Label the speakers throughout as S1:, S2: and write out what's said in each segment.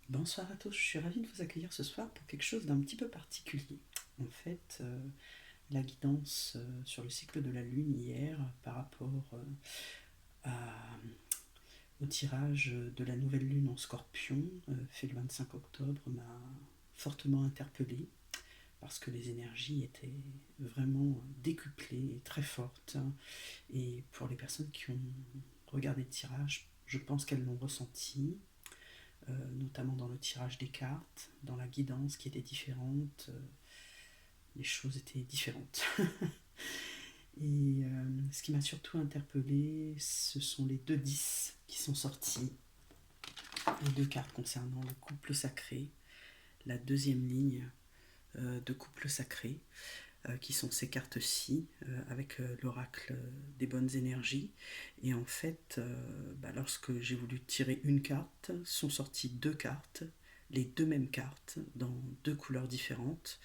S1: Bonsoir à tous, je suis ravie de vous accueillir ce soir pour quelque chose d'un petit peu particulier. En fait, la guidance sur le cycle de la Lune hier par rapport au tirage de la nouvelle Lune en Scorpion, fait le 25 octobre, m'a fortement interpellée parce que les énergies étaient vraiment décuplées et très fortes. Et pour les personnes qui ont regardé le tirage, je pense qu'elles l'ont ressenti. Notamment dans le tirage des cartes, dans la guidance qui était différente, les choses étaient différentes. Et ce qui m'a surtout interpellée, ce sont les deux 10 qui sont sortis, les deux cartes concernant le couple sacré, la deuxième ligne de couple sacré, qui sont ces cartes-ci, avec l'oracle des bonnes énergies. Et en fait, lorsque j'ai voulu tirer une carte, sont sorties deux cartes, les deux mêmes cartes, dans deux couleurs différentes,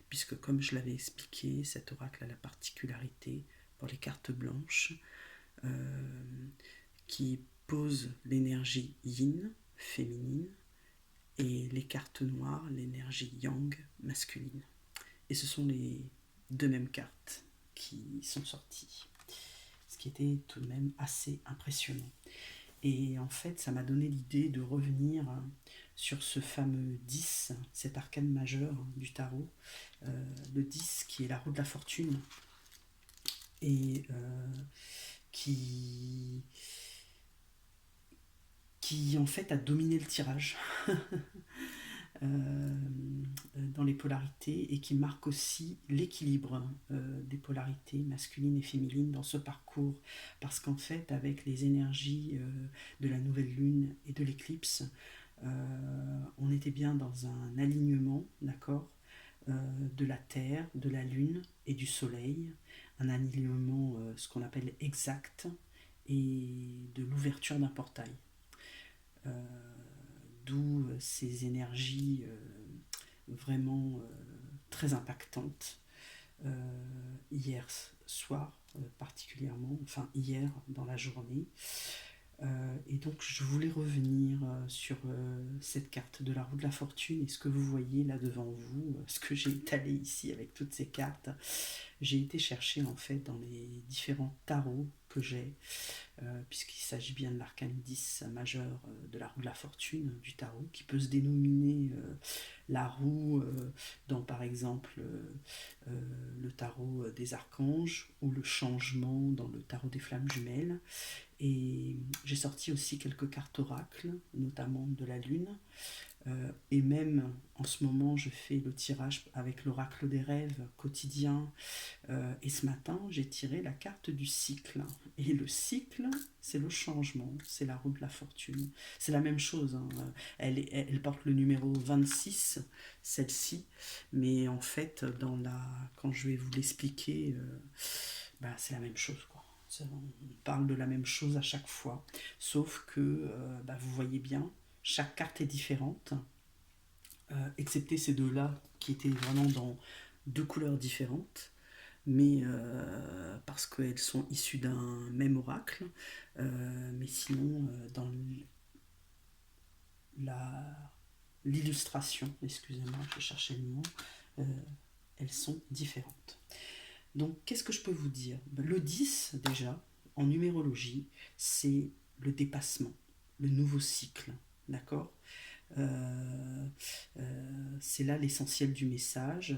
S1: puisque comme je l'avais expliqué, cet oracle a la particularité, pour les cartes blanches, qui pose l'énergie yin, féminine, et les cartes noires, l'énergie yang, masculine. Et ce sont les deux mêmes cartes qui sont sorties, ce qui était tout de même assez impressionnant. Et en fait, ça m'a donné l'idée de revenir sur ce fameux 10, cet arcane majeur du tarot, le 10 qui est la roue de la fortune, et qui en fait a dominé le tirage dans les polarités, et qui marque aussi l'équilibre des polarités masculines et féminines dans ce parcours, parce qu'en fait avec les énergies de la nouvelle lune et de l'éclipse, on était bien dans un alignement, d'accord, de la Terre, de la Lune et du Soleil, un alignement, ce qu'on appelle exact, et de l'ouverture d'un portail. Euh, D'où ces énergies vraiment très impactantes hier soir particulièrement, enfin hier dans la journée. Et donc je voulais revenir sur cette carte de la roue de la fortune, et ce que vous voyez là devant vous, ce que j'ai étalé ici avec toutes ces cartes. J'ai été chercher en fait dans les différents tarots que j'ai, puisqu'il s'agit bien de l'arcane 10 majeur de la roue de la fortune du tarot, qui peut se dénominer la roue dans par exemple le tarot des archanges, ou le changement dans le tarot des flammes jumelles. Et j'ai sorti aussi quelques cartes oracles, notamment de la lune. Et même en ce moment, je fais le tirage avec l'oracle des rêves quotidien. Et ce matin, j'ai tiré la carte du cycle. Et le cycle, c'est le changement, c'est la roue de la fortune. C'est la même chose, hein. Elle porte le numéro 26, celle-ci. Mais en fait, quand je vais vous l'expliquer, c'est la même chose, quoi. On parle de la même chose à chaque fois. Sauf que, vous voyez bien, chaque carte est différente, excepté ces deux-là qui étaient vraiment dans deux couleurs différentes, mais parce qu'elles sont issues d'un même oracle. Mais sinon, dans la, l'illustration, excusez-moi, je cherchais le mot, euh, elles sont différentes. Donc, qu'est-ce que je peux vous dire? Le 10, déjà, en numérologie, c'est le dépassement, le nouveau cycle, d'accord? C'est là l'essentiel du message.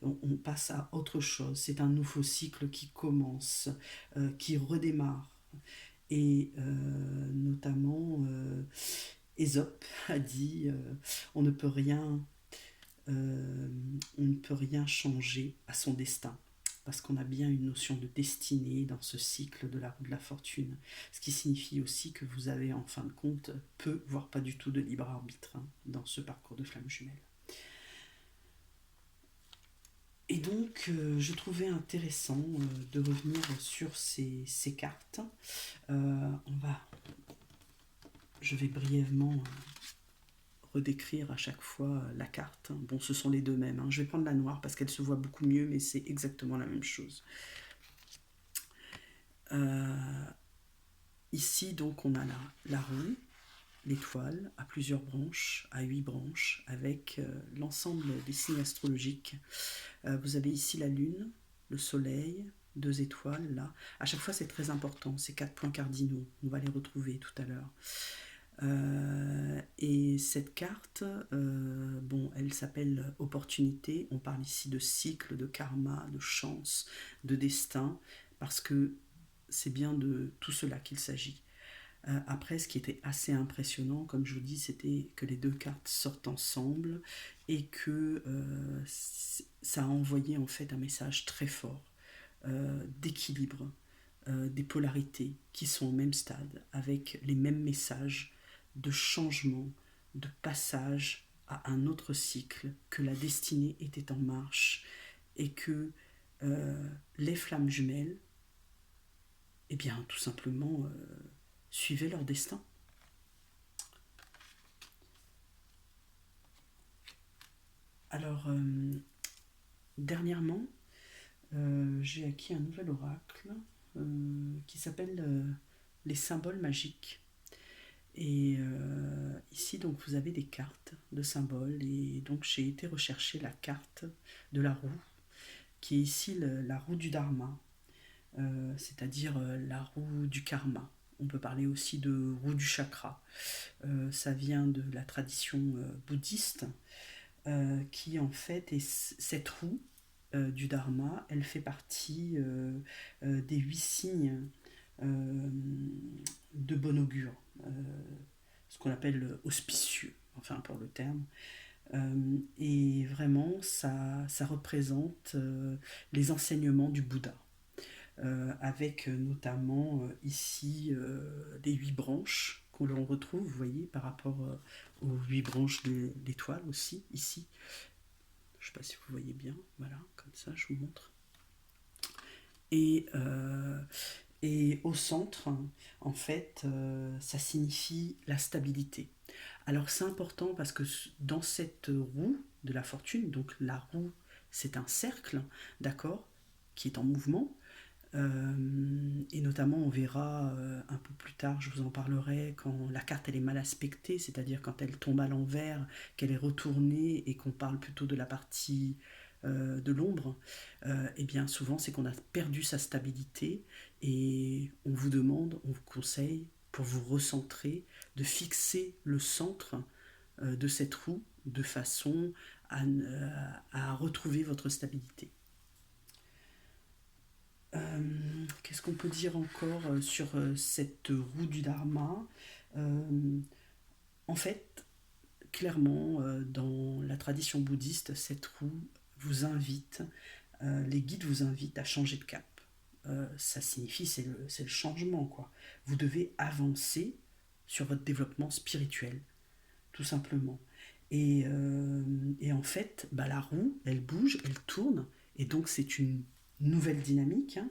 S1: On passe à autre chose. C'est un nouveau cycle qui commence, qui redémarre. Et notamment, Ésope a dit on ne peut rien, on ne peut rien changer à son destin, parce qu'on a bien une notion de destinée dans ce cycle de la roue de la fortune, ce qui signifie aussi que vous avez en fin de compte peu, voire pas du tout de libre arbitre, hein, dans ce parcours de flamme jumelle. Et donc, je trouvais intéressant de revenir sur ces cartes. Je vais brièvement redécrire à chaque fois la carte. Bon, ce sont les deux mêmes, hein. Je vais prendre la noire parce qu'elle se voit beaucoup mieux, mais c'est exactement la même chose. Ici, donc, on a la roue, l'étoile à plusieurs branches, à 8 branches, avec l'ensemble des signes astrologiques. Vous avez ici la Lune, le Soleil, 2 étoiles là. À chaque fois, c'est très important, ces 4 points cardinaux. On va les retrouver tout à l'heure. Et cette carte, bon, elle s'appelle opportunité. On parle ici de cycle, de karma, de chance, de destin, parce que c'est bien de tout cela qu'il s'agit. Après, ce qui était assez impressionnant, comme je vous dis, c'était que les deux cartes sortent ensemble et que ça a envoyé en fait un message très fort d'équilibre, des polarités qui sont au même stade, avec les mêmes messages de changement, de passage à un autre cycle, que la destinée était en marche et que les flammes jumelles, eh bien, tout simplement, suivaient leur destin. Alors, dernièrement, j'ai acquis un nouvel oracle qui s'appelle les symboles magiques. Et ici, donc, vous avez des cartes de symboles. Et donc, j'ai été rechercher la carte de la roue, qui est ici la roue du Dharma, c'est-à-dire la roue du karma. On peut parler aussi de roue du chakra. Ça vient de la tradition bouddhiste, qui en fait est cette roue du Dharma. Elle fait partie des 8 signes de bon augure, ce qu'on appelle auspicieux, enfin pour le terme. Et vraiment, ça représente les enseignements du Bouddha, avec notamment ici les 8 branches que l'on retrouve, vous voyez, par rapport aux 8 branches de l'étoile aussi, ici. Je ne sais pas si vous voyez bien, voilà, comme ça, je vous montre. Et au centre, en fait, ça signifie la stabilité. Alors c'est important parce que dans cette roue de la fortune, donc la roue, c'est un cercle, d'accord, qui est en mouvement. Et notamment, on verra un peu plus tard, je vous en parlerai, quand la carte elle est mal aspectée, c'est-à-dire quand elle tombe à l'envers, qu'elle est retournée et qu'on parle plutôt de la partie de l'ombre, et bien souvent c'est qu'on a perdu sa stabilité et on vous demande, on vous conseille, pour vous recentrer, de fixer le centre de cette roue de façon à retrouver votre stabilité. Qu'est-ce qu'on peut dire encore sur cette roue du Dharma? En fait, clairement, dans la tradition bouddhiste, cette roue vous invite, les guides vous invitent à changer de cap. Ça signifie, c'est le changement, quoi. Vous devez avancer sur votre développement spirituel, tout simplement. Et en fait, bah, la roue, elle bouge, elle tourne, et donc c'est une nouvelle dynamique, hein,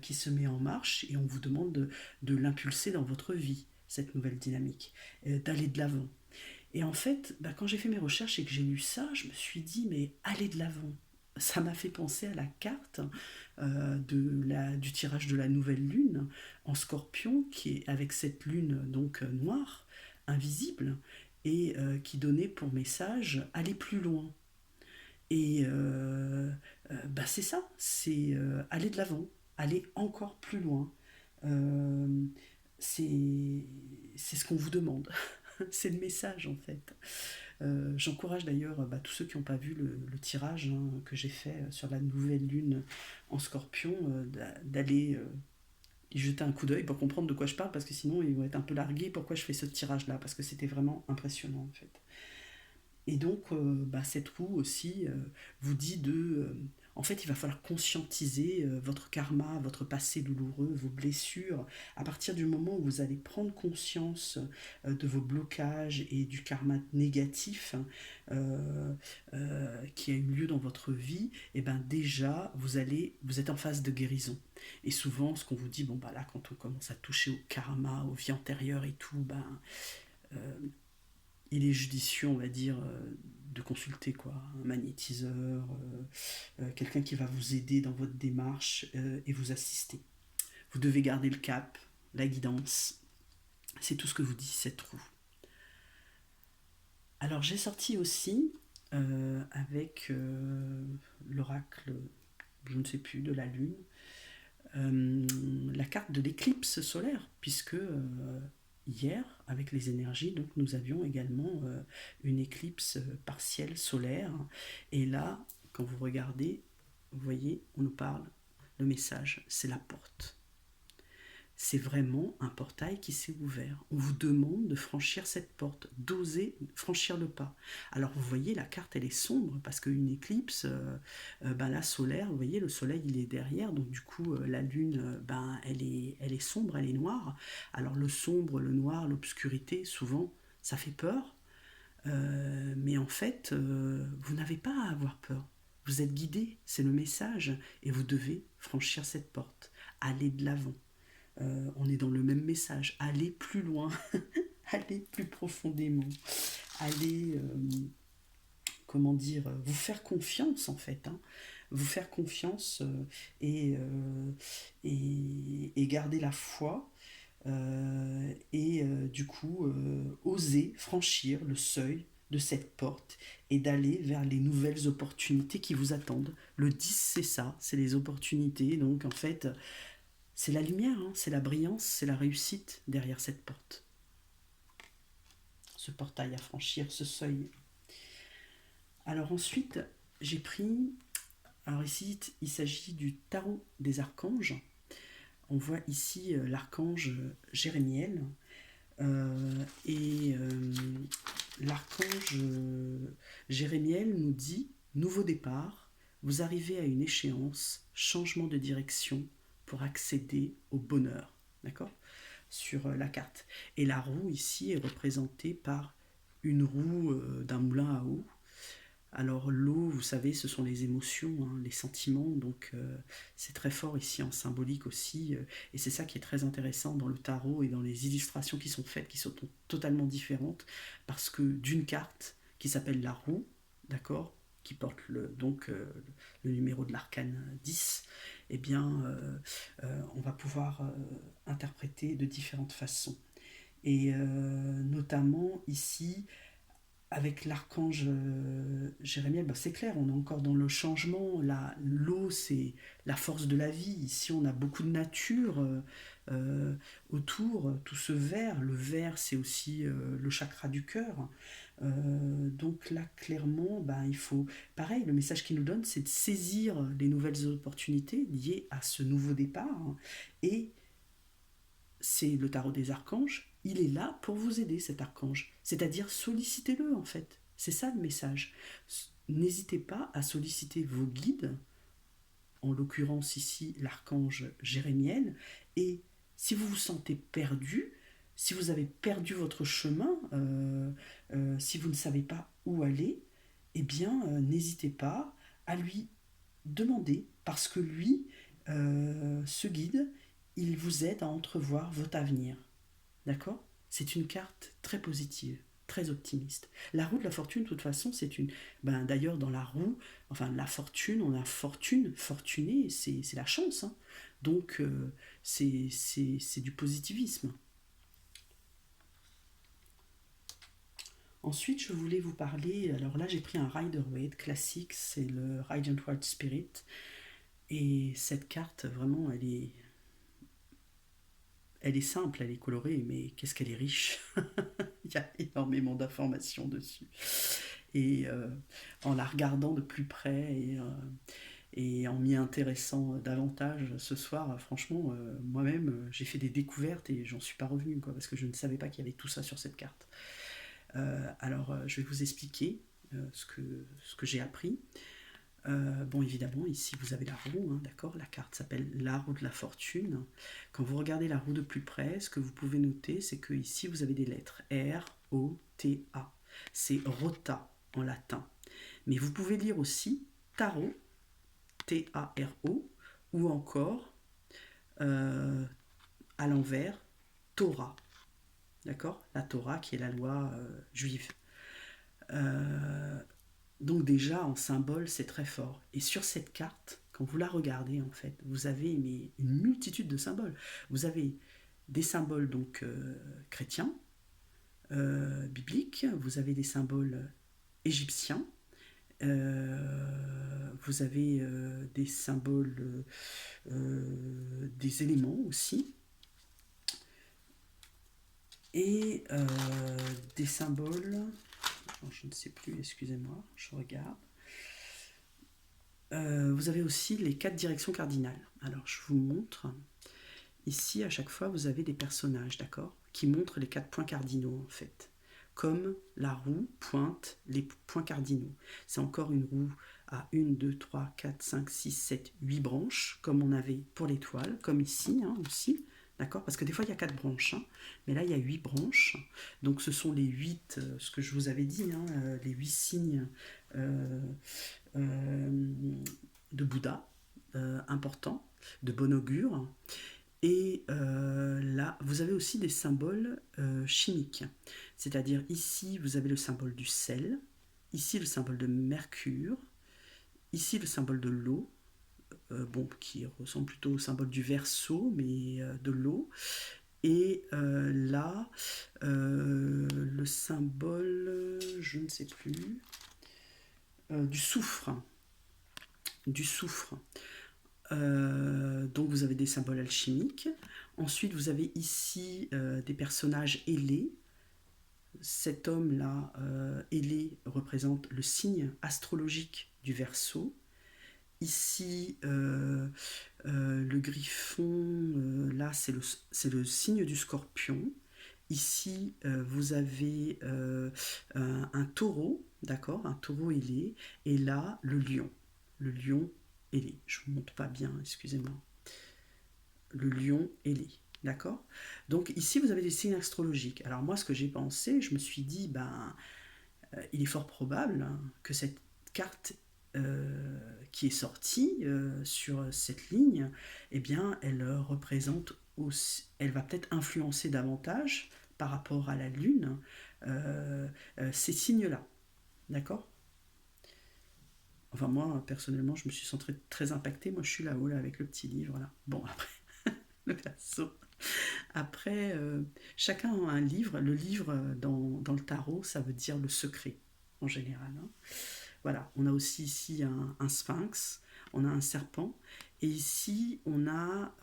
S1: qui se met en marche, et on vous demande de l'impulser dans votre vie, cette nouvelle dynamique, d'aller de l'avant. Et en fait, bah, quand j'ai fait mes recherches et que j'ai lu ça, je me suis dit, mais aller de l'avant. Ça m'a fait penser à la carte du tirage de la nouvelle lune en Scorpion, qui est avec cette lune donc noire, invisible, et qui donnait pour message aller plus loin. Et bah c'est ça, c'est aller de l'avant, aller encore plus loin. Euh, c'est c'est ce qu'on vous demande. C'est le message en fait. J'encourage d'ailleurs bah, tous ceux qui n'ont pas vu le tirage hein, que j'ai fait sur la nouvelle lune en Scorpion, d'aller y jeter un coup d'œil pour comprendre de quoi je parle, parce que sinon ils vont être un peu largués pourquoi je fais ce tirage là, parce que c'était vraiment impressionnant en fait. Et donc, bah, cette roue aussi vous dit en fait, il va falloir conscientiser votre karma, votre passé douloureux, vos blessures. À partir du moment où vous allez prendre conscience de vos blocages et du karma négatif qui a eu lieu dans votre vie, et ben déjà, vous êtes en phase de guérison. Et souvent, ce qu'on vous dit, bon, bah là, quand on commence à toucher au karma, aux vies antérieures et tout, ben, euh, il est judicieux, on va dire, de consulter quoi, un magnétiseur, quelqu'un qui va vous aider dans votre démarche et vous assister. Vous devez garder le cap, la guidance. C'est tout ce que vous dit cette roue. Alors j'ai sorti aussi avec l'oracle, je ne sais plus, de la Lune, euh, la carte de l'éclipse solaire, puisque hier, avec les énergies, donc, nous avions également une éclipse partielle solaire. Et là, quand vous regardez, vous voyez, on nous parle, le message, c'est la porte. C'est vraiment un portail qui s'est ouvert. On vous demande de franchir cette porte, d'oser franchir le pas. Alors vous voyez, la carte elle est sombre parce qu'une éclipse, ben, la solaire, vous voyez, le soleil il est derrière, donc du coup la lune, ben, elle est sombre, elle est noire. Alors le sombre, le noir, l'obscurité, souvent ça fait peur, mais en fait, vous n'avez pas à avoir peur. Vous êtes guidé, c'est le message, et vous devez franchir cette porte, aller de l'avant. On est dans le même message. Allez plus loin, allez plus profondément, allez, comment dire, vous faire confiance en fait. Hein. Vous faire confiance et garder la foi. Du coup, oser franchir le seuil de cette porte et d'aller vers les nouvelles opportunités qui vous attendent. Le 10, c'est ça, c'est les opportunités. Donc en fait, c'est la lumière, hein, c'est la brillance, c'est la réussite derrière cette porte. Ce portail à franchir, ce seuil. Alors ensuite, j'ai pris... Alors ici, il s'agit du tarot des archanges. On voit ici l'archange Jérémiel. Et l'archange Jérémiel nous dit, nouveau départ, vous arrivez à une échéance, changement de direction pour accéder au bonheur. D'accord, sur la carte. Et la roue ici est représentée par une roue d'un moulin à eau. Alors l'eau, vous savez, ce sont les émotions, hein, les sentiments, donc c'est très fort ici en symbolique aussi, et c'est ça qui est très intéressant dans le tarot et dans les illustrations qui sont faites, qui sont totalement différentes, parce que d'une carte qui s'appelle la roue, d'accord, qui porte le numéro de l'arcane 10, eh bien on va pouvoir interpréter de différentes façons. Et notamment ici, avec l'archange Jérémiel, bah c'est clair, on est encore dans le changement. L'eau, c'est la force de la vie. Ici, on a beaucoup de nature autour, tout ce vert. Le vert, c'est aussi le chakra du cœur. Donc là, clairement, bah, il faut... Pareil, le message qu'il nous donne, c'est de saisir les nouvelles opportunités liées à ce nouveau départ. Hein, et c'est le tarot des archanges, il est là pour vous aider, cet archange. C'est-à-dire sollicitez-le en fait. C'est ça le message. N'hésitez pas à solliciter vos guides, en l'occurrence ici l'archange Jérémiel, et si vous vous sentez perdu, si vous avez perdu votre chemin, si vous ne savez pas où aller, eh bien n'hésitez pas à lui demander, parce que lui, ce guide, il vous aide à entrevoir votre avenir. D'accord? C'est une carte très positive, très optimiste. La roue de la fortune, de toute façon, c'est une... Ben, d'ailleurs, dans la roue, enfin, la fortune, on a fortune, fortuné, c'est la chance. Hein. Donc, c'est du positivisme. Ensuite, je voulais vous parler... Alors là, j'ai pris un Rider-Waite classique, c'est le Radiant White Spirit. Et cette carte, vraiment, elle est simple, elle est colorée, mais qu'est-ce qu'elle est riche. Il y a énormément d'informations dessus. Et en la regardant de plus près et en m'y intéressant davantage ce soir, franchement, moi-même, j'ai fait des découvertes et j'en suis pas revenu, quoi, parce que je ne savais pas qu'il y avait tout ça sur cette carte. Alors, je vais vous expliquer ce que j'ai appris. Bon, évidemment, ici vous avez la roue, hein, d'accord. La carte s'appelle la roue de la fortune. Quand vous regardez la roue de plus près, ce que vous pouvez noter, c'est que ici vous avez des lettres R, O, T, A. C'est rota en latin. Mais vous pouvez lire aussi tarot, T-A-R-O, ou encore euh, à l'envers, Torah. D'accord. La Torah qui est la loi juive. Euh, Donc déjà, en symbole, c'est très fort. Et sur cette carte, quand vous la regardez, en fait, vous avez une multitude de symboles. Vous avez des symboles donc chrétiens, bibliques, vous avez des symboles égyptiens, vous avez des symboles, des éléments aussi, et des symboles, je ne sais plus, excusez-moi, je regarde. Vous avez aussi les 4 directions cardinales. Alors je vous montre. Ici, à chaque fois, vous avez des personnages, d'accord, qui montrent les 4 points cardinaux, en fait. Comme la roue pointe les points cardinaux. C'est encore une roue à 1, 2, 3, 4, 5, 6, 7, 8 branches, comme on avait pour l'étoile, comme ici aussi, d'accord. Parce que des fois, il y a 4 branches, mais là, il y a 8 branches. Donc, ce sont les 8, ce que je vous avais dit, les 8 signes de Bouddha, importants, de bon augure. Et là, vous avez aussi des symboles chimiques. C'est-à-dire ici, vous avez le symbole du sel, ici le symbole de Mercure, ici le symbole de l'eau, qui ressemble plutôt au symbole du Verseau, mais de l'eau. Et là, le symbole, je ne sais plus, du soufre. Du soufre. Donc vous avez des symboles alchimiques. Ensuite, vous avez ici des personnages ailés. Cet homme-là, ailé, représente le signe astrologique du Verseau. Ici, le griffon, là, c'est le signe du Scorpion. Ici, vous avez un taureau, d'accord, un taureau ailé. Et là, le lion. Le lion ailé. Je ne vous montre pas bien, excusez-moi. Le lion ailé. D'accord. Donc ici, vous avez des signes astrologiques. Alors moi, ce que j'ai pensé, je me suis dit, il est fort probable que cette carte qui est sortie sur cette ligne, eh bien, elle représente aussi, elle va peut-être influencer davantage par rapport à la Lune ces signes-là. D'accord. Enfin, moi, personnellement, je me suis senti très impactée. Moi, je suis là-haut, là, avec le petit livre, là. Bon, après, le Verseau. Après, chacun a un livre. Le livre dans le tarot, ça veut dire le secret, en général. Voilà, on a aussi ici un sphinx, on a un serpent, et ici, on a...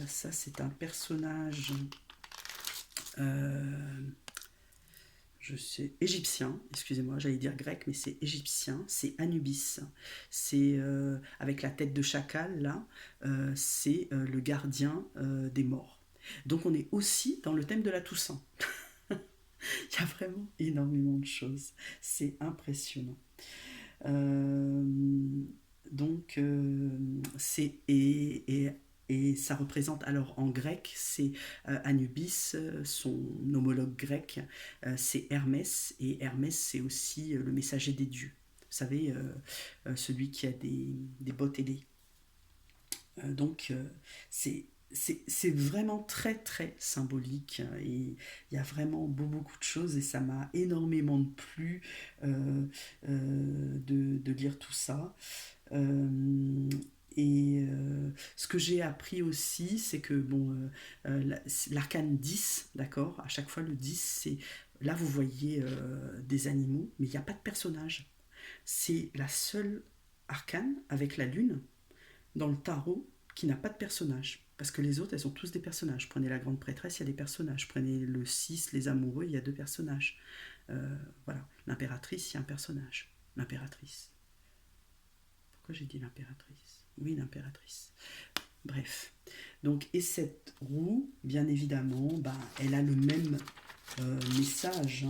S1: ça, c'est un personnage... je sais, égyptien, excusez-moi, j'allais dire grec, mais c'est égyptien, c'est Anubis. C'est avec la tête de chacal, là, c'est le gardien des morts. Donc on est aussi dans le thème de la Toussaint. Il y a vraiment énormément de choses. C'est impressionnant. Euh, donc, c'est et ça représente, alors en grec, c'est Anubis, son homologue grec, c'est Hermès, et Hermès, c'est aussi le messager des dieux. Vous savez, celui qui a des bottes ailées. Donc, c'est vraiment très très symbolique et il y a vraiment beaucoup de choses et ça m'a énormément plu de lire tout ça. Euh, et ce que j'ai appris aussi, c'est que bon, l'arcane 10, d'accord, à chaque fois le 10, c'est là vous voyez des animaux, mais il n'y a pas de personnage. C'est la seule arcane avec la lune dans le tarot qui n'a pas de personnage. Parce que les autres, elles sont tous des personnages. Prenez la grande prêtresse, il y a des personnages. Prenez le 6, les amoureux, il y a 2 personnages. Voilà. L'impératrice, il y a un personnage. L'impératrice. Pourquoi j'ai dit l'impératrice? Oui, l'impératrice. Bref. Donc, et cette roue, bien évidemment, elle a le même message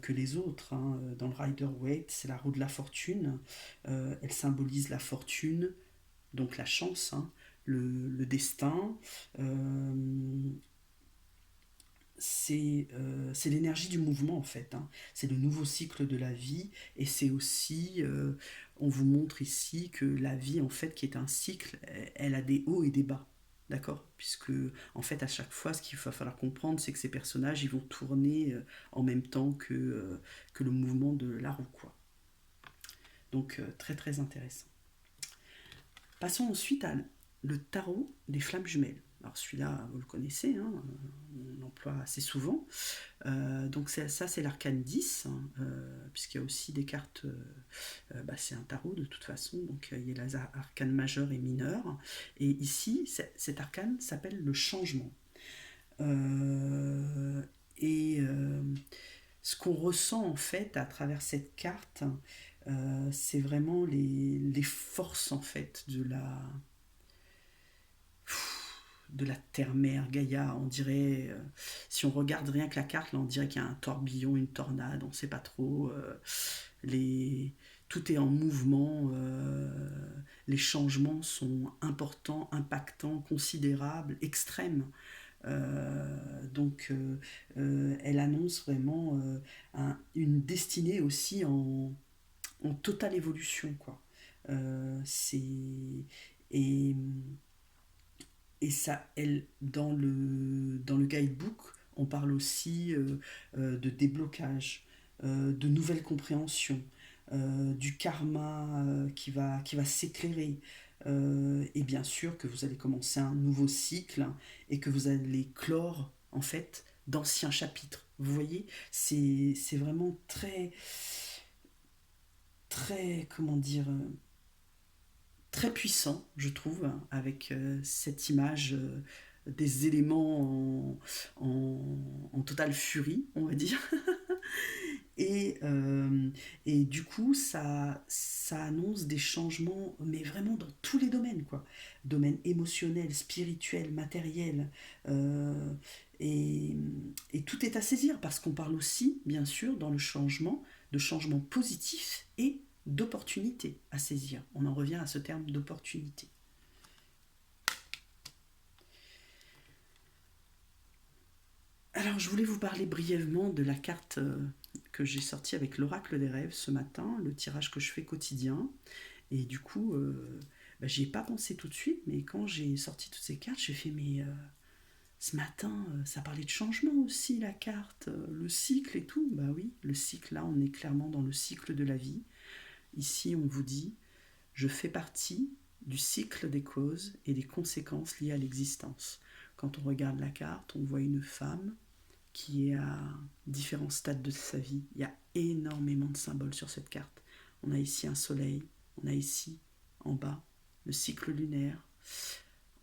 S1: que les autres. Dans le Rider-Waite, c'est la roue de la fortune. Elle symbolise la fortune, donc la chance, le destin. C'est l'énergie du mouvement en fait. C'est le nouveau cycle de la vie et c'est aussi, on vous montre ici que la vie en fait qui est un cycle, elle a des hauts et des bas. D'accord. Puisque en fait à chaque fois ce qu'il va falloir comprendre c'est que ces personnages ils vont tourner en même temps que le mouvement de la roue quoi. Donc très très intéressant. Passons ensuite à le tarot des flammes jumelles. Alors celui-là, vous le connaissez, hein, on l'emploie assez souvent. Donc ça, c'est l'arcane 10, hein, puisqu'il y a aussi des cartes, bah, c'est un tarot de toute façon, donc il y a les arcanes majeures et mineures. Et ici, cet arcane s'appelle le changement. Euh, et ce qu'on ressent en fait à travers cette carte, c'est vraiment les forces en fait de la terre-mère Gaïa. On dirait, si on regarde rien que la carte, là, on dirait qu'il y a un tourbillon, une tornade, on ne sait pas trop. Les, tout est en mouvement, les changements sont importants, impactants, considérables, extrêmes. Elle annonce vraiment une destinée aussi en totale évolution, quoi. C'est et, et ça, elle, dans le guidebook, on parle aussi de déblocage, de nouvelle compréhension, du karma qui va s'éclairer. Et bien sûr que vous allez commencer un nouveau cycle et que vous allez clore en fait d'anciens chapitres. Vous voyez, c'est vraiment très, comment dire, très puissant, je trouve, avec cette image des éléments en totale furie, on va dire. Et, euh, et du coup, ça annonce des changements, mais vraiment dans tous les domaines, quoi. Domaine émotionnel, spirituel, matériel. euh, et, et tout est à saisir, parce qu'on parle aussi, bien sûr, dans le changement, de changements positifs et d'opportunités à saisir. On en revient à ce terme d'opportunité. Alors, je voulais vous parler brièvement de la carte que j'ai sortie avec l'oracle des rêves ce matin, le tirage que je fais quotidien. Et du coup, bah, j'y ai pas pensé tout de suite, mais quand j'ai sorti toutes ces cartes, j'ai fait, mais ce matin, ça parlait de changement aussi, la carte, le cycle et tout. Bah oui, le cycle, là, on est clairement dans le cycle de la vie. Ici, on vous dit, je fais partie du cycle des causes et des conséquences liées à l'existence. Quand on regarde la carte, on voit une femme qui est à différents stades de sa vie. Il y a énormément de symboles sur cette carte. On a ici un soleil, on a ici en bas le cycle lunaire,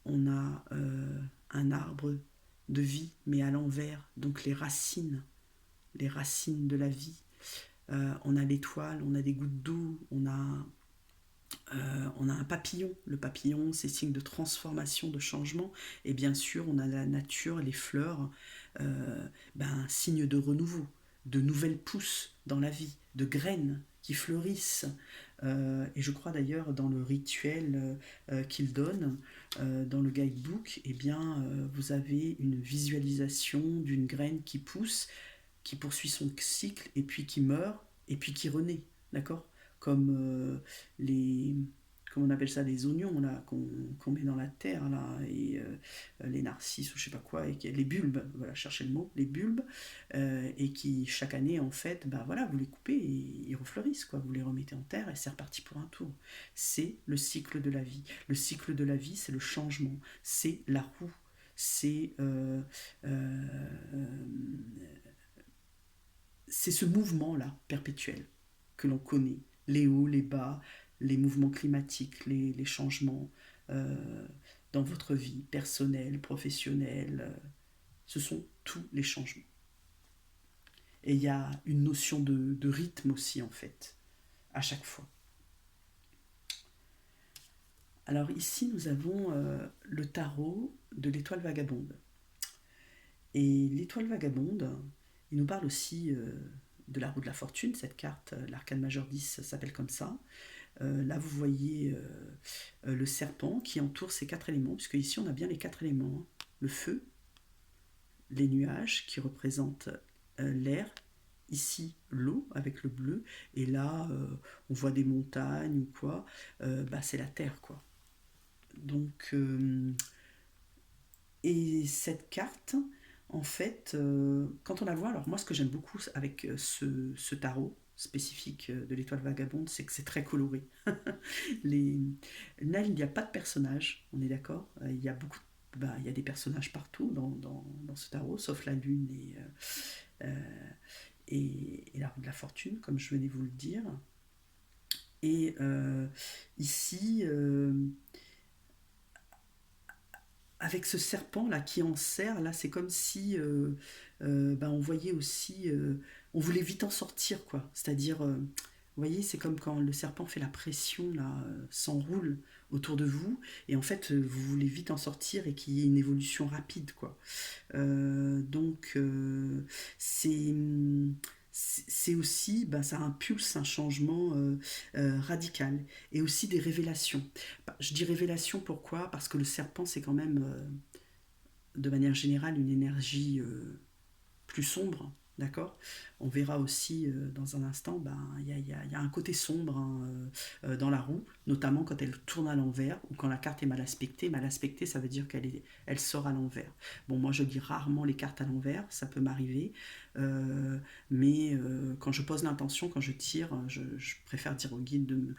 S1: on a un arbre de vie mais à l'envers, donc les racines de la vie. On a l'étoile, on a des gouttes d'eau, on a un papillon. Le papillon, c'est signe de transformation, de changement. Et bien sûr, on a la nature, les fleurs, signe de renouveau, de nouvelles pousses dans la vie, de graines qui fleurissent. Et je crois d'ailleurs dans le rituel qu'il donne, dans le guidebook, eh bien, vous avez une visualisation d'une graine qui pousse, qui poursuit son cycle, et puis qui meurt, et puis qui renaît. D'accord, comme les comment on appelle ça, les oignons là qu'on met dans la terre là, et les narcisses ou je sais pas quoi, et les bulbes, voilà, chercher le mot, les bulbes, et qui chaque année en fait, bah voilà, vous les coupez et ils refleurissent, quoi, vous les remettez en terre et c'est reparti pour un tour. C'est le cycle de la vie. Le cycle de la vie, c'est le changement, c'est la roue, c'est c'est ce mouvement-là perpétuel que l'on connaît, les hauts, les bas, les mouvements climatiques, les changements euh, dans votre vie personnelle, professionnelle, ce sont tous les changements. Et il y a une notion de rythme aussi, en fait, à chaque fois. Alors ici, nous avons le tarot de l'étoile vagabonde. Et l'étoile vagabonde, il nous parle aussi de la roue de la fortune. Cette carte, l'arcane majeur 10, s'appelle comme ça. Là, vous voyez le serpent qui entoure ces quatre éléments, puisque ici, on a bien les quatre éléments, hein. Le feu, les nuages qui représentent l'air, ici l'eau avec le bleu, et là, on voit des montagnes ou quoi, c'est la terre, quoi. Donc, et cette carte, en fait, quand on la voit, alors moi ce que j'aime beaucoup avec ce tarot spécifique de l'étoile vagabonde, c'est que c'est très coloré. Les... Là, il n'y a pas de personnage, on est d'accord. Il y a beaucoup bah, il y a des personnages partout dans ce tarot, sauf la lune et la roue de la fortune, comme je venais vous le dire. Et ici, avec ce serpent là qui enserre, là c'est comme si ben, on voyait aussi, on voulait vite en sortir quoi. C'est-à-dire, vous voyez, c'est comme quand le serpent fait la pression là, s'enroule autour de vous, et en fait vous voulez vite en sortir et qu'il y ait une évolution rapide quoi. Donc c'est c'est aussi, ben, ça impulse un changement radical et aussi des révélations. Bah, je dis révélation pourquoi? Parce que le serpent c'est quand même de manière générale une énergie plus sombre, d'accord. On verra aussi dans un instant, ben, y a un côté sombre hein, dans la roue, notamment quand elle tourne à l'envers ou quand la carte est mal aspectée. Mal aspectée, ça veut dire elle sort à l'envers. Bon, moi je lis rarement les cartes à l'envers, ça peut m'arriver, mais quand je pose l'intention, quand je tire, je préfère dire au guide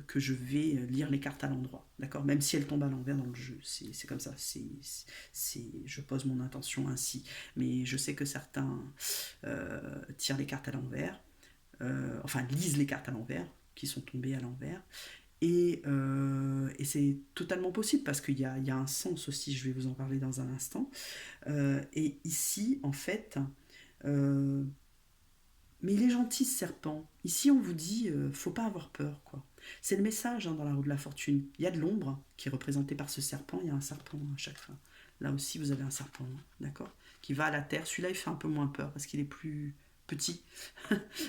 S1: que je vais lire les cartes à l'endroit, d'accord. Même si elles tombent à l'envers dans le jeu, c'est comme ça. Je pose mon intention ainsi, mais je sais que certains tirent les cartes à l'envers, enfin lisent les cartes à l'envers, qui sont tombées à l'envers. Et c'est totalement possible parce qu'il y a un sens aussi, je vais vous en parler dans un instant. Et ici, en fait, euh, mais il est gentil ce serpent. Ici, on vous dit, faut pas avoir peur, quoi. C'est le message hein, dans la roue de la fortune. Il y a de l'ombre qui est représentée par ce serpent. Il y a un serpent à chaque fois. Là aussi, vous avez un serpent, hein, d'accord, qui va à la terre. Celui-là, il fait un peu moins peur parce qu'il est plus petit,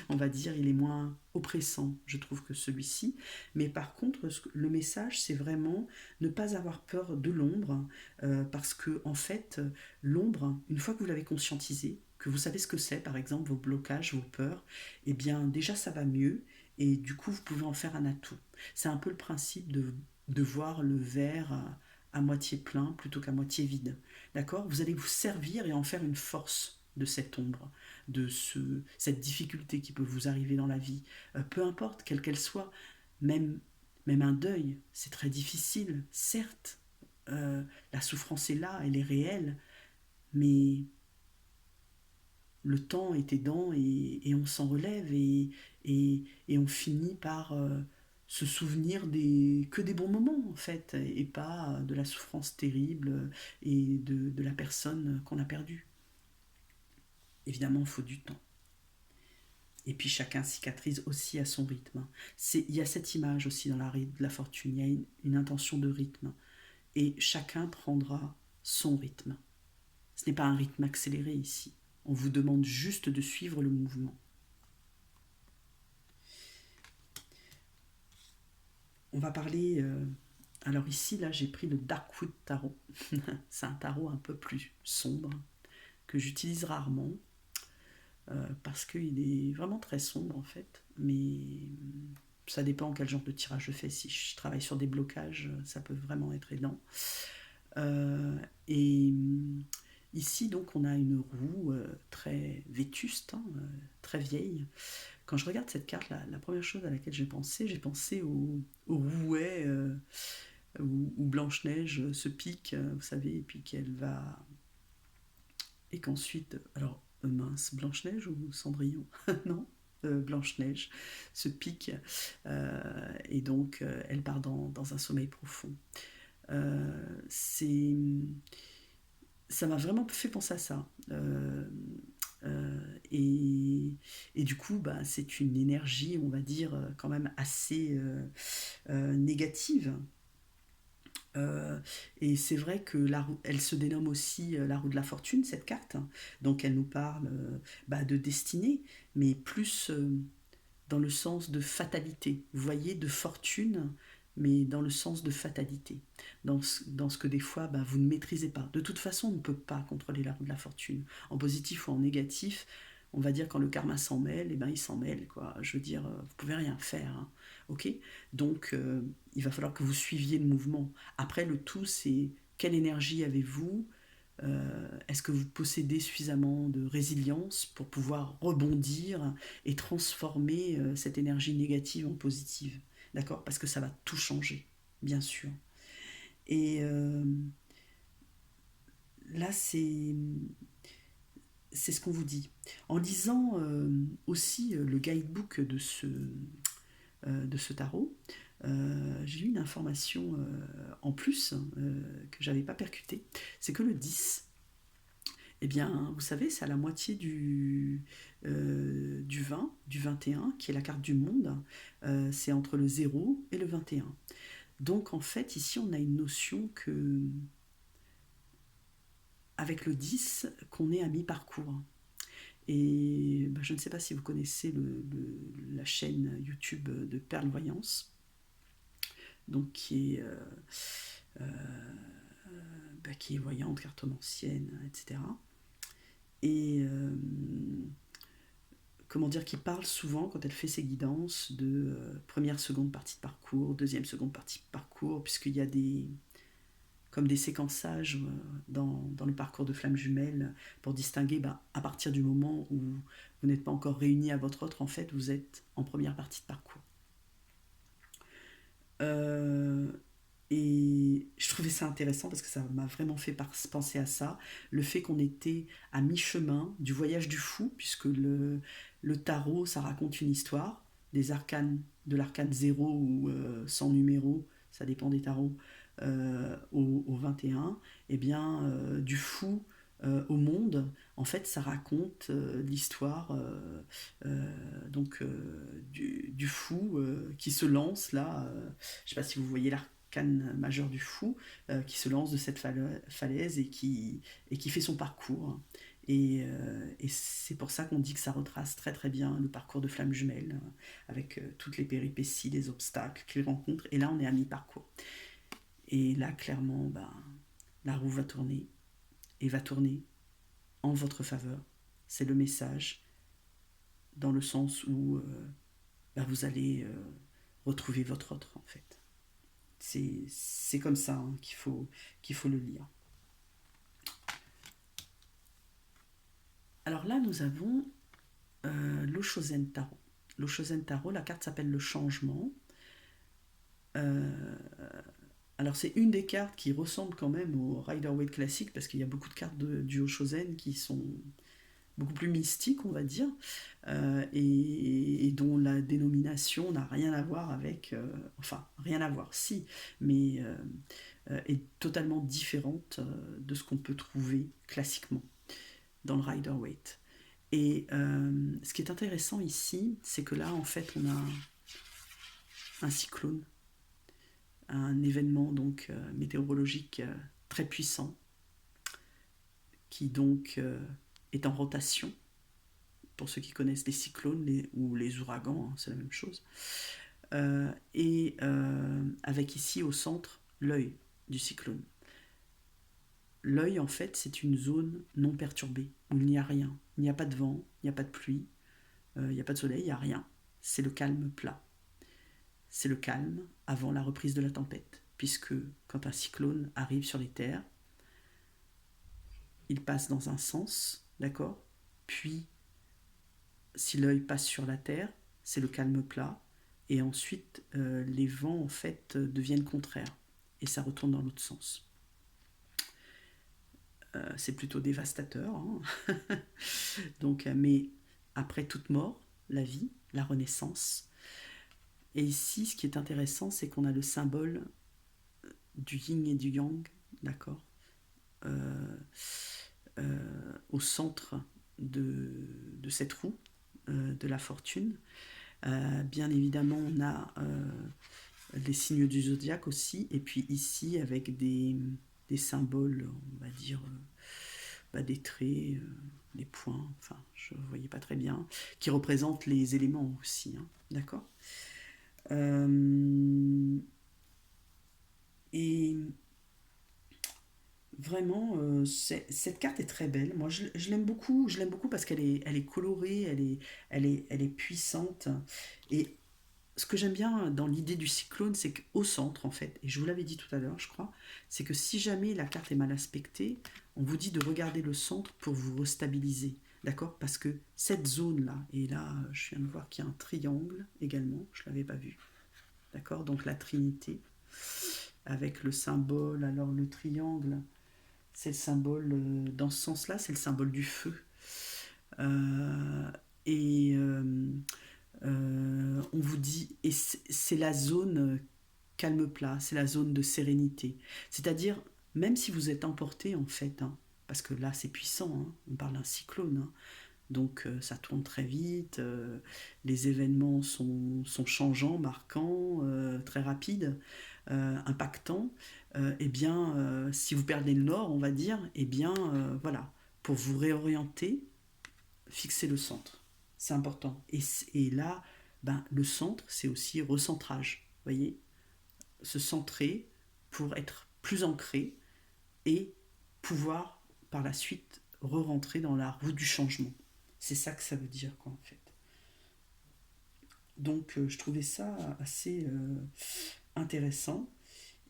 S1: on va dire. Il est moins oppressant, je trouve, que celui-ci. Mais par contre, le message, c'est vraiment ne pas avoir peur de l'ombre parce que, en fait, l'ombre, une fois que vous l'avez conscientisé, que vous savez ce que c'est, par exemple, vos blocages, vos peurs, eh bien, déjà, ça va mieux. Et du coup, vous pouvez en faire un atout. C'est un peu le principe de voir le verre à moitié plein plutôt qu'à moitié vide. D'accord. Vous allez vous servir et en faire une force de cette ombre, cette difficulté qui peut vous arriver dans la vie, peu importe quelle qu'elle soit, même, même un deuil, c'est très difficile, certes, la souffrance est là, elle est réelle, mais le temps est aidant et on s'en relève et on finit par se souvenir que des bons moments en fait et pas de la souffrance terrible et de la personne qu'on a perdue. Évidemment, il faut du temps. Et puis chacun cicatrise aussi à son rythme. Il y a cette image aussi dans la de la fortune, il y a une intention de rythme. Et chacun prendra son rythme. Ce n'est pas un rythme accéléré ici. On vous demande juste de suivre le mouvement. On va parler... alors ici, là, j'ai pris le Darkwood Tarot. C'est un tarot un peu plus sombre que j'utilise rarement parce qu'il est vraiment très sombre en fait. Mais ça dépend quel genre de tirage je fais. Si je travaille sur des blocages, ça peut vraiment être aidant. Et ici, donc, on a une roue très vétuste, hein, très vieille. Quand je regarde cette carte, la première chose à laquelle j'ai pensé au rouet où Blanche-Neige se pique, vous savez, et puis qu'elle va... Et qu'ensuite... Alors, mince, Blanche-Neige ou Cendrillon? Non, Blanche-Neige se pique et donc elle part dans un sommeil profond. C'est ça m'a vraiment fait penser à ça. Et du coup, bah, c'est une énergie, on va dire, quand même assez négative. Et c'est vrai que elle se dénomme aussi la roue de la fortune, cette carte. Donc elle nous parle bah, de destinée, mais plus dans le sens de fatalité. Vous voyez, de fortune, mais dans le sens de fatalité. Dans ce que des fois, bah, vous ne maîtrisez pas. De toute façon, on ne peut pas contrôler la roue de la fortune. En positif ou en négatif, on va dire quand le karma s'en mêle, et ben il s'en mêle, quoi. Je veux dire, vous pouvez rien faire, hein. Ok. Donc, il va falloir que vous suiviez le mouvement. Après, le tout, c'est quelle énergie avez-vous? Est-ce que vous possédez suffisamment de résilience pour pouvoir rebondir et transformer cette énergie négative en positive? D'accord. Parce que ça va tout changer, bien sûr. Et là, c'est ce qu'on vous dit. En lisant aussi le guidebook de ce tarot, j'ai eu une information en plus que j'avais pas percutée. C'est que le 10, eh bien, vous savez, c'est à la moitié du 20, du 21, qui est la carte du monde. C'est entre le 0 et le 21. Donc, en fait, ici, on a une notion que, avec le 10, qu'on est à mi-parcours. Et ben, je ne sais pas si vous connaissez la chaîne YouTube de Perle Voyance, donc qui est voyante, cartomancienne, etc. Et comment dire, qui parle souvent, quand elle fait ses guidances, de première, seconde partie de parcours, deuxième, seconde partie de parcours, puisqu'il y a comme des séquençages dans le parcours de flammes jumelles pour distinguer à partir du moment où vous n'êtes pas encore réunis à votre autre, en fait, vous êtes en première partie de parcours. Euh, et je trouvais ça intéressant parce que ça m'a vraiment fait penser à ça, le fait qu'on était à mi-chemin du voyage du fou, puisque le tarot, ça raconte une histoire, des arcanes, de l'arcane 0 ou sans numéro, ça dépend des tarots, au 21, et bien du fou au monde, en fait ça raconte l'histoire du fou qui se lance là, je sais pas si vous voyez l'arcane majeur du fou, qui se lance de cette falaise et qui fait son parcours. Et c'est pour ça qu'on dit que ça retrace très très bien le parcours de Flamme Jumelle, avec toutes les péripéties, les obstacles qu'il rencontre. Et là, on est à mi-parcours. Et là, clairement, la roue va tourner, et va tourner en votre faveur. C'est le message, dans le sens où vous allez retrouver votre autre, en fait. C'est comme ça qu'il faut le lire. Alors là, nous avons l'Oshozen Tarot. L'Oshozen Tarot, la carte s'appelle le changement. Euh, alors c'est une des cartes qui ressemble quand même au Rider-Waite classique, parce qu'il y a beaucoup de cartes du Oshozen qui sont beaucoup plus mystiques, on va dire, et dont la dénomination n'a rien à voir avec... enfin, rien à voir, si, mais est totalement différente de ce qu'on peut trouver classiquement dans le Rider-Waite. Et ce qui est intéressant ici, c'est que là, en fait, on a un cyclone, un événement donc météorologique très puissant, qui donc est en rotation. Pour ceux qui connaissent les cyclones ou les ouragans, hein, c'est la même chose. Et avec ici au centre l'œil du cyclone. L'œil, en fait, c'est une zone non perturbée, où il n'y a rien. Il n'y a pas de vent, il n'y a pas de pluie, il n'y a pas de soleil, il n'y a rien. C'est le calme plat. C'est le calme avant la reprise de la tempête, puisque quand un cyclone arrive sur les terres, il passe dans un sens, d'accord? Puis, si l'œil passe sur la terre, c'est le calme plat, et ensuite les vents en fait deviennent contraires, et ça retourne dans l'autre sens. C'est plutôt dévastateur, hein. Donc, mais après toute mort, la vie, la renaissance. Et ici, ce qui est intéressant, c'est qu'on a le symbole du yin et du yang, d'accord, euh, au centre de cette roue de la fortune. Bien évidemment, on a les signes du zodiaque aussi, et puis ici avec des symboles, on va dire, des traits, des points, enfin, je ne voyais pas très bien, qui représentent les éléments aussi, hein, d'accord. Et vraiment, cette carte est très belle. Moi, je l'aime beaucoup. Je l'aime beaucoup parce qu'elle est colorée, elle est puissante. Et ce que j'aime bien dans l'idée du cyclone, c'est qu'au centre, en fait, et je vous l'avais dit tout à l'heure, je crois, c'est que si jamais la carte est mal aspectée, on vous dit de regarder le centre pour vous restabiliser. D'accord? Parce que cette zone-là, et là, je viens de voir qu'il y a un triangle également, je ne l'avais pas vu. D'accord? Donc la Trinité, avec le symbole, alors le triangle, C'est le symbole, dans ce sens-là, c'est le symbole du feu. Euh, et on vous dit, et c'est la zone calme plat, c'est la zone de sérénité. C'est-à-dire, même si vous êtes emporté en fait, hein, parce que là c'est puissant, hein, on parle d'un cyclone, hein, donc ça tourne très vite, les événements sont changeants, marquants, très rapides, impactants. Eh bien, si vous perdez le nord, on va dire, eh bien, voilà, pour vous réorienter, fixez le centre. C'est important. Et là, ben, le centre, c'est aussi recentrage. Vous voyez, se centrer pour être plus ancré et pouvoir par la suite re-rentrer dans la roue du changement. C'est ça que ça veut dire, quoi, en fait. Donc, je trouvais ça assez intéressant.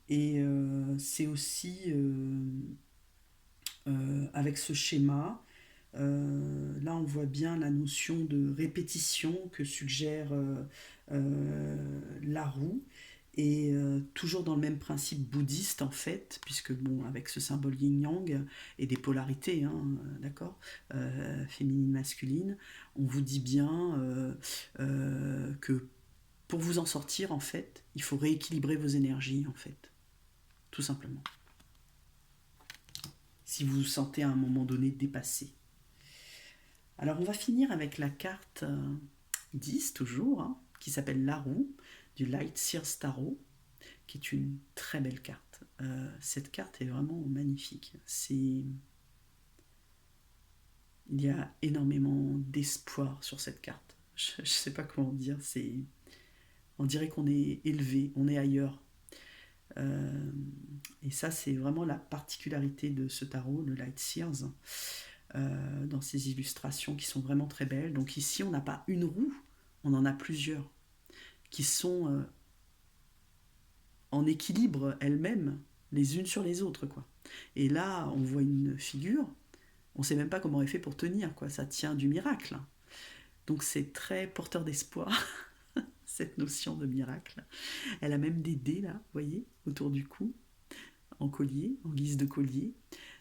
S1: Et c'est aussi avec ce schéma, là on voit bien la notion de répétition que suggère la roue. Et toujours dans le même principe bouddhiste en fait, puisque bon, avec ce symbole yin-yang et des polarités, hein, d'accord, féminine, masculine, on vous dit bien que pour vous en sortir en fait, il faut rééquilibrer vos énergies en fait, tout simplement. Si vous vous sentez à un moment donné dépassé. Alors on va finir avec la carte 10 toujours, hein, qui s'appelle la roue du Light Sears Tarot, qui est une très belle carte. Cette carte est vraiment magnifique. Il y a énormément d'espoir sur cette carte. Je ne sais pas comment dire. On dirait qu'on est élevé, on est ailleurs. Euh, et ça, c'est vraiment la particularité de ce tarot, le Light Sears, dans ces illustrations qui sont vraiment très belles. Donc ici, on n'a pas une roue, on en a plusieurs qui sont en équilibre elles-mêmes, les unes sur les autres, quoi. Et là, on voit une figure, on ne sait même pas comment elle fait pour tenir, quoi. Ça tient du miracle. Donc c'est très porteur d'espoir, cette notion de miracle. Elle a même des dés, là, vous voyez, autour du cou, en collier, en guise de collier.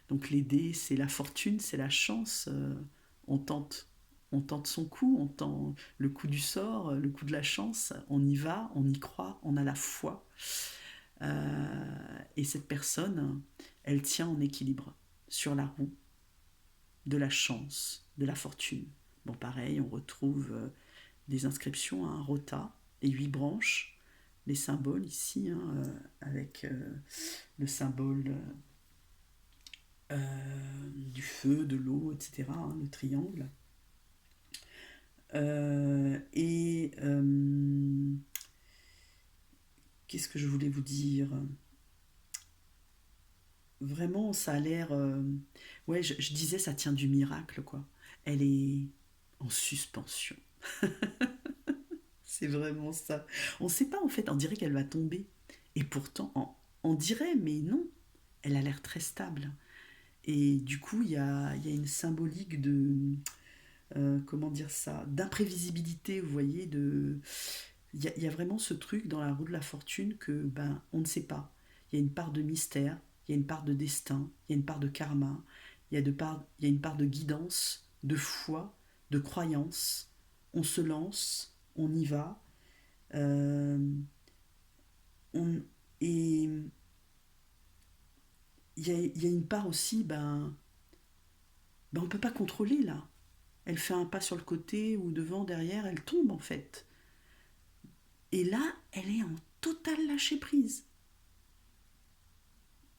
S1: Donc les dés, c'est la fortune, c'est la chance. On tente, on tente son coup, on tente le coup du sort, le coup de la chance. On y va, on y croit, on a la foi. Et cette personne, elle tient en équilibre sur la roue de la chance, de la fortune. Bon, pareil, on retrouve des inscriptions, un rota, les 8 branches, les symboles ici, hein, avec le symbole du feu, de l'eau, etc., hein, le triangle. Et qu'est-ce que je voulais vous dire? Vraiment, ça a l'air. Ouais, je disais, ça tient du miracle, quoi. Elle est en suspension. C'est vraiment ça. On ne sait pas, en fait, on dirait qu'elle va tomber. Et pourtant, on dirait, mais non. Elle a l'air très stable. Et du coup, il y a une symbolique de. Comment dire ça? D'imprévisibilité, vous voyez. Il y a vraiment ce truc dans la roue de la fortune que, ben, on ne sait pas. Il y a une part de mystère, il y a une part de destin, il y a une part de karma, il y a une part de guidance, de foi, de croyance. On se lance, on y va. euh, on, et il y a une part aussi, ben on ne peut pas contrôler là. Elle fait un pas sur le côté ou devant, derrière, elle tombe en fait. Et là, elle est en total lâcher prise.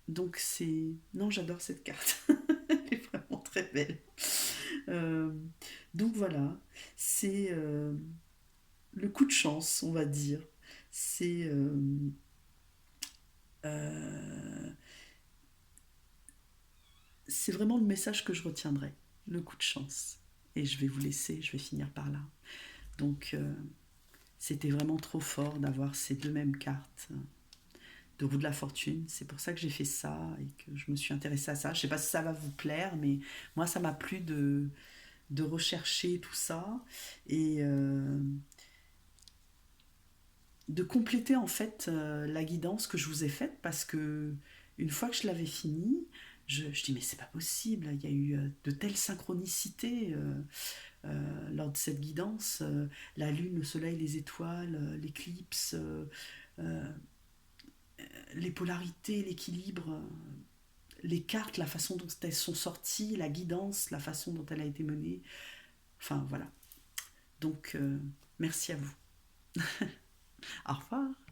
S1: Donc c'est... Non, j'adore cette carte. Elle est vraiment très belle. Euh, donc voilà, c'est le coup de chance, on va dire. C'est euh, c'est vraiment le message que je retiendrai, le coup de chance. Et je vais vous laisser, je vais finir par là. Donc c'était vraiment trop fort d'avoir ces deux mêmes cartes de roue de la fortune. C'est pour ça que j'ai fait ça et que je me suis intéressée à ça. Je ne sais pas si ça va vous plaire, mais moi ça m'a plu de rechercher tout ça et de compléter en fait la guidance que je vous ai faite parce que une fois que je l'avais finie, je dis, mais c'est pas possible, il y a eu de telles synchronicités lors de cette guidance, la lune, le soleil, les étoiles, l'éclipse, euh, les polarités, l'équilibre, les cartes, la façon dont elles sont sorties, la guidance, la façon dont elle a été menée. Enfin voilà. Donc merci à vous. Au revoir.